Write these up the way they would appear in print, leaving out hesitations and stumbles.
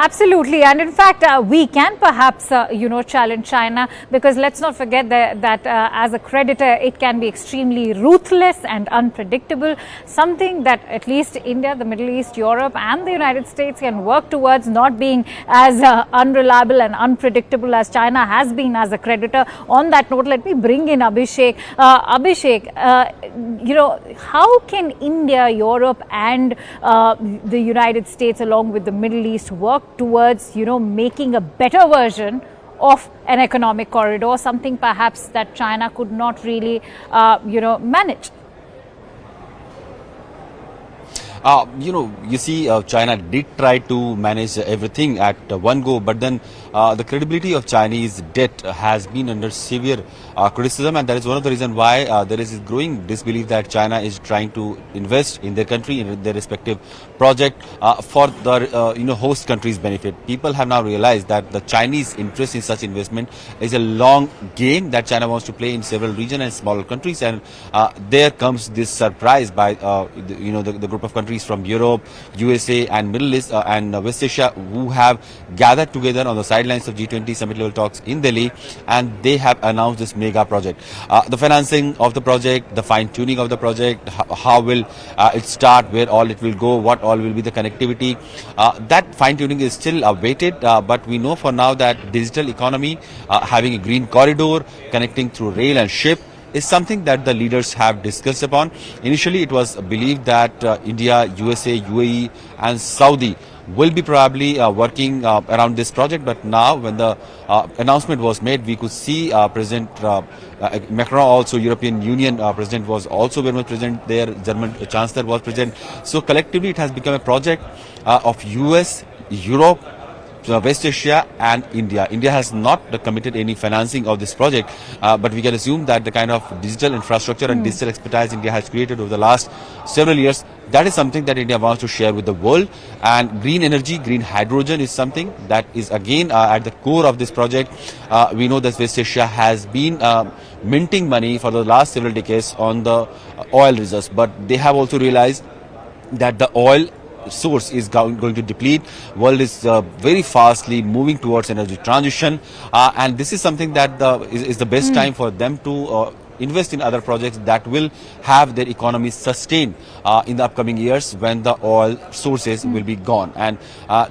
Absolutely, and in fact, we can perhaps, challenge China, because let's not forget that as a creditor, it can be extremely ruthless and unpredictable. Something that at least India, the Middle East, Europe, and the United States can work towards not being as unreliable and unpredictable as China has been as a creditor. On that note, let me bring in Abhishek. Abhishek, how can India, Europe, and the United States, along with the Middle East, work towards making a better version of an economic corridor, something perhaps that China could not really manage? You see, China did try to manage everything at one go, but then the credibility of Chinese debt has been under severe criticism, and that is one of the reasons why there is a growing disbelief that China is trying to invest in their country, in their respective project for the host country's benefit. People have now realized that the Chinese interest in such investment is a long game that China wants to play in several regions and smaller countries, and there comes this surprise by the group of countries from Europe, USA, and Middle East and West Asia, who have gathered together on the sidelines of G20 summit level talks in Delhi, and they have announced this mega project. The financing of the project, the fine tuning of the project, how will it start, where all it will go, what all will be the connectivity. That fine tuning is still awaited, but we know for now that digital economy, having a green corridor connecting through rail and ship, is something that the leaders have discussed upon. Initially, it was believed that India, USA, UAE, and Saudi will be probably working around this project, but now when the announcement was made, we could see President Macron, also European Union President, was also very much present there. German Chancellor was present. So collectively, it has become a project of US, Europe, West Asia, and India. India has not committed any financing of this project, but we can assume that the kind of digital infrastructure and digital expertise India has created over the last several years, that is something that India wants to share with the world. And green energy, green hydrogen is something that is again at the core of this project. We know that West Asia has been minting money for the last several decades on the oil reserves, but they have also realized that the oil source is going to deplete. World is very fastly moving towards energy transition, and this is something that is the best time for them to invest in other projects that will have their economy sustained in the upcoming years when the oil sources will be gone. And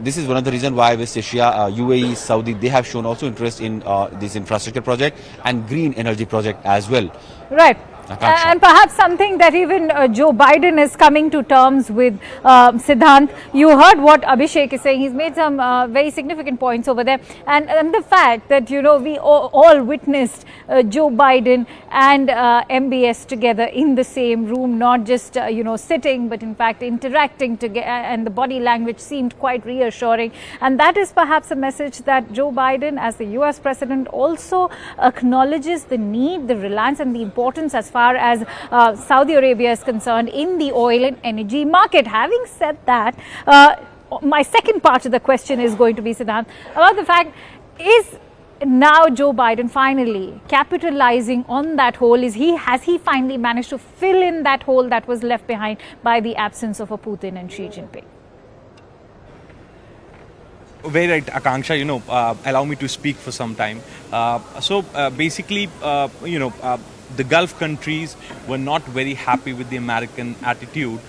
this is one of the reasons why West Asia, UAE, Saudi, they have shown also interest in this infrastructure project and green energy project as well. Right. And perhaps something that even Joe Biden is coming to terms with. Siddhant, you heard what Abhishek is saying. He's made some very significant points over there. And the fact that, we all witnessed Joe Biden and MBS together in the same room, not just, sitting, but in fact interacting together, and the body language seemed quite reassuring. And that is perhaps a message that Joe Biden, as the US president, also acknowledges the need, the reliance, and the importance as far as Saudi Arabia is concerned in the oil and energy market. Having said that, my second part of the question is going to be, Siddhant, about the fact, is now Joe Biden finally capitalizing on that hole? Has he finally managed to fill in that hole that was left behind by the absence of a Putin and Xi Jinping? Very right, Akanksha. Allow me to speak for some time. Basically, the Gulf countries were not very happy with the American attitude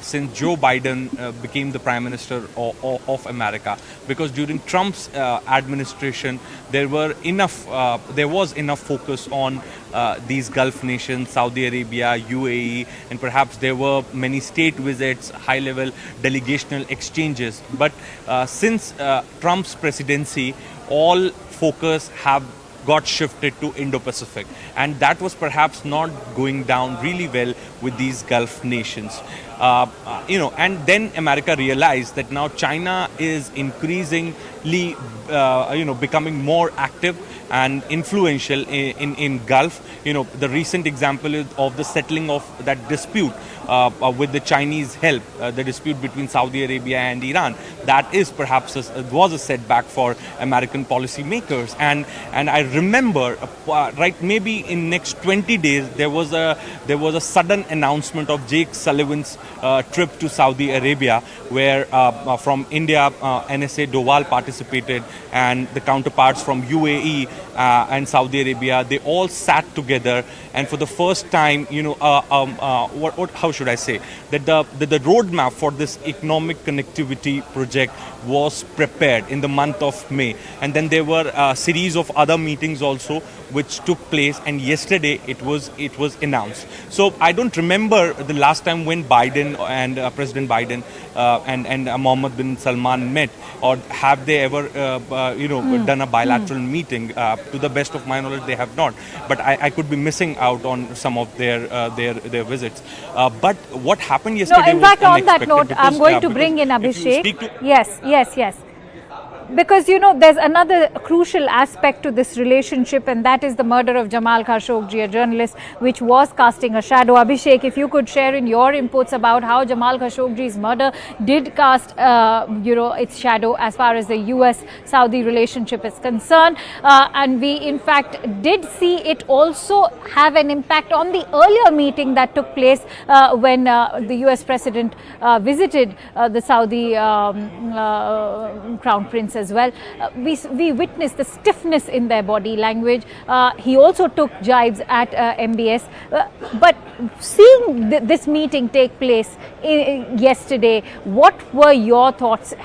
since Joe Biden became the Prime Minister of America, because during Trump's administration there was enough focus on these Gulf nations, Saudi Arabia, UAE, and perhaps there were many state visits, high-level delegational exchanges. But since Trump's presidency, all focus have got shifted to Indo-Pacific, and that was perhaps not going down really well with these Gulf nations. And then America realized that now China is increasingly, becoming more active and influential in Gulf. The recent example of the settling of that dispute with the Chinese help, the dispute between Saudi Arabia and Iran. that is perhaps was a setback for American policymakers. And I remember, right, maybe in next 20 days there was a sudden announcement of Jake Sullivan's trip to Saudi Arabia, where from India NSA Doval participated, and the counterparts from UAE and Saudi Arabia, they all sat together, and for the first time, how should I say, that the roadmap for this economic connectivity project was prepared in the month of May. And then there were a series of other meetings also which took place, and yesterday it was announced. So I don't remember the last time when Biden and President Biden and Mohammed bin Salman met, or have they ever done a bilateral meeting. To the best of my knowledge, they have not, but I could be missing out on some of their visits. But what happened yesterday No, in fact, was on that unexpected, note, I'm because, going to because bring in if you Abhishek. speak to- Yes. Because, you know, there's another crucial aspect to this relationship, and that is the murder of Jamal Khashoggi, a journalist, which was casting a shadow. Abhishek, if you could share in your inputs about how Jamal Khashoggi's murder did cast, its shadow as far as the US-Saudi relationship is concerned. And we, in fact, did see it also have an impact on the earlier meeting that took place when the US president visited the Saudi Crown Prince as well. We witnessed the stiffness in their body language. He also took jibes at MBS. But seeing this meeting take place yesterday, what were your thoughts?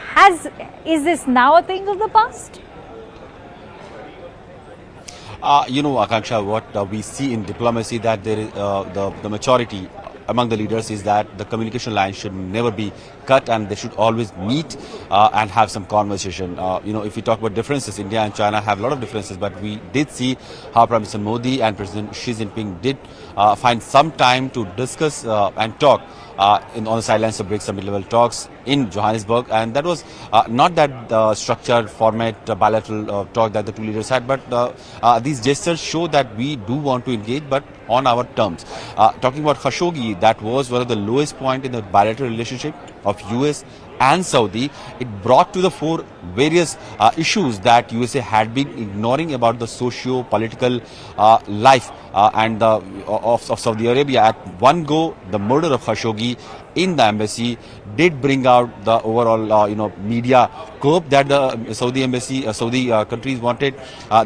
Is this now a thing of the past? Akanksha, what we see in diplomacy, that there is the maturity among the leaders is that the communication line should never be cut, and they should always meet and have some conversation. If we talk about differences, India and China have a lot of differences, but we did see how Prime Minister Modi and President Xi Jinping did find some time to discuss and talk on the sidelines of BRICS mid-level talks in Johannesburg, and that was not that structured format bilateral talk that the two leaders had, but these gestures show that we do want to engage, but on our terms. Talking about Khashoggi, that was one of the lowest point in the bilateral relationship of US and Saudi. It brought to the fore various issues that USA had been ignoring about the socio-political life of Saudi Arabia. At one go, the murder of Khashoggi in the embassy did bring out the overall, media scope that the Saudi embassy, Saudi countries wanted.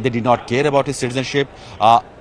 They did not care about his citizenship.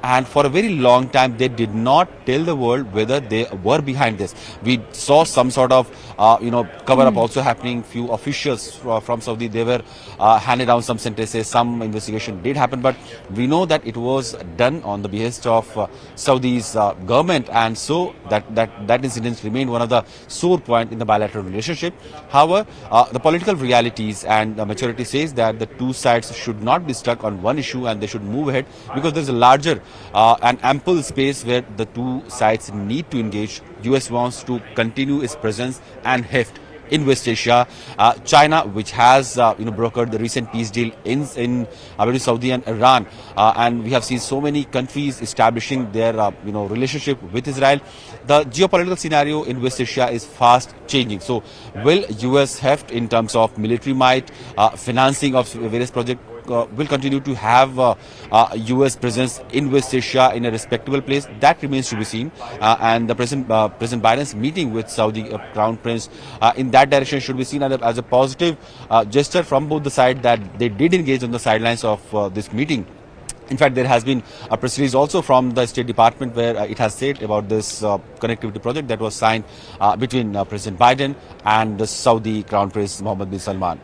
And for a very long time, they did not tell the world whether they were behind this. We saw some sort of, cover-up also happening. Few officials from Saudi, they were handed down some sentences. Some investigation did happen, but we know that it was done on the behest of Saudi's government, and so that incident remained one of the sore point in the bilateral relationship. However, the political realities and the maturity says that the two sides should not be stuck on one issue, and they should move ahead, because there's a larger and ample space where the two sides need to engage. US wants to continue its presence and heft in West Asia. China, which has brokered the recent peace deal in between Saudi and Iran, and we have seen so many countries establishing their relationship with Israel. The geopolitical scenario in West Asia is fast changing. So will US heft in terms of military might, financing of various projects? Will continue to have US presence in West Asia in a respectable place? That remains to be seen. And the President Biden's meeting with Saudi Crown Prince in that direction should be seen as a positive gesture from both the sides, that they did engage on the sidelines of this meeting. In fact, there has been a press release also from the State Department where it has said about this connectivity project that was signed between President Biden and the Saudi Crown Prince Mohammed bin Salman.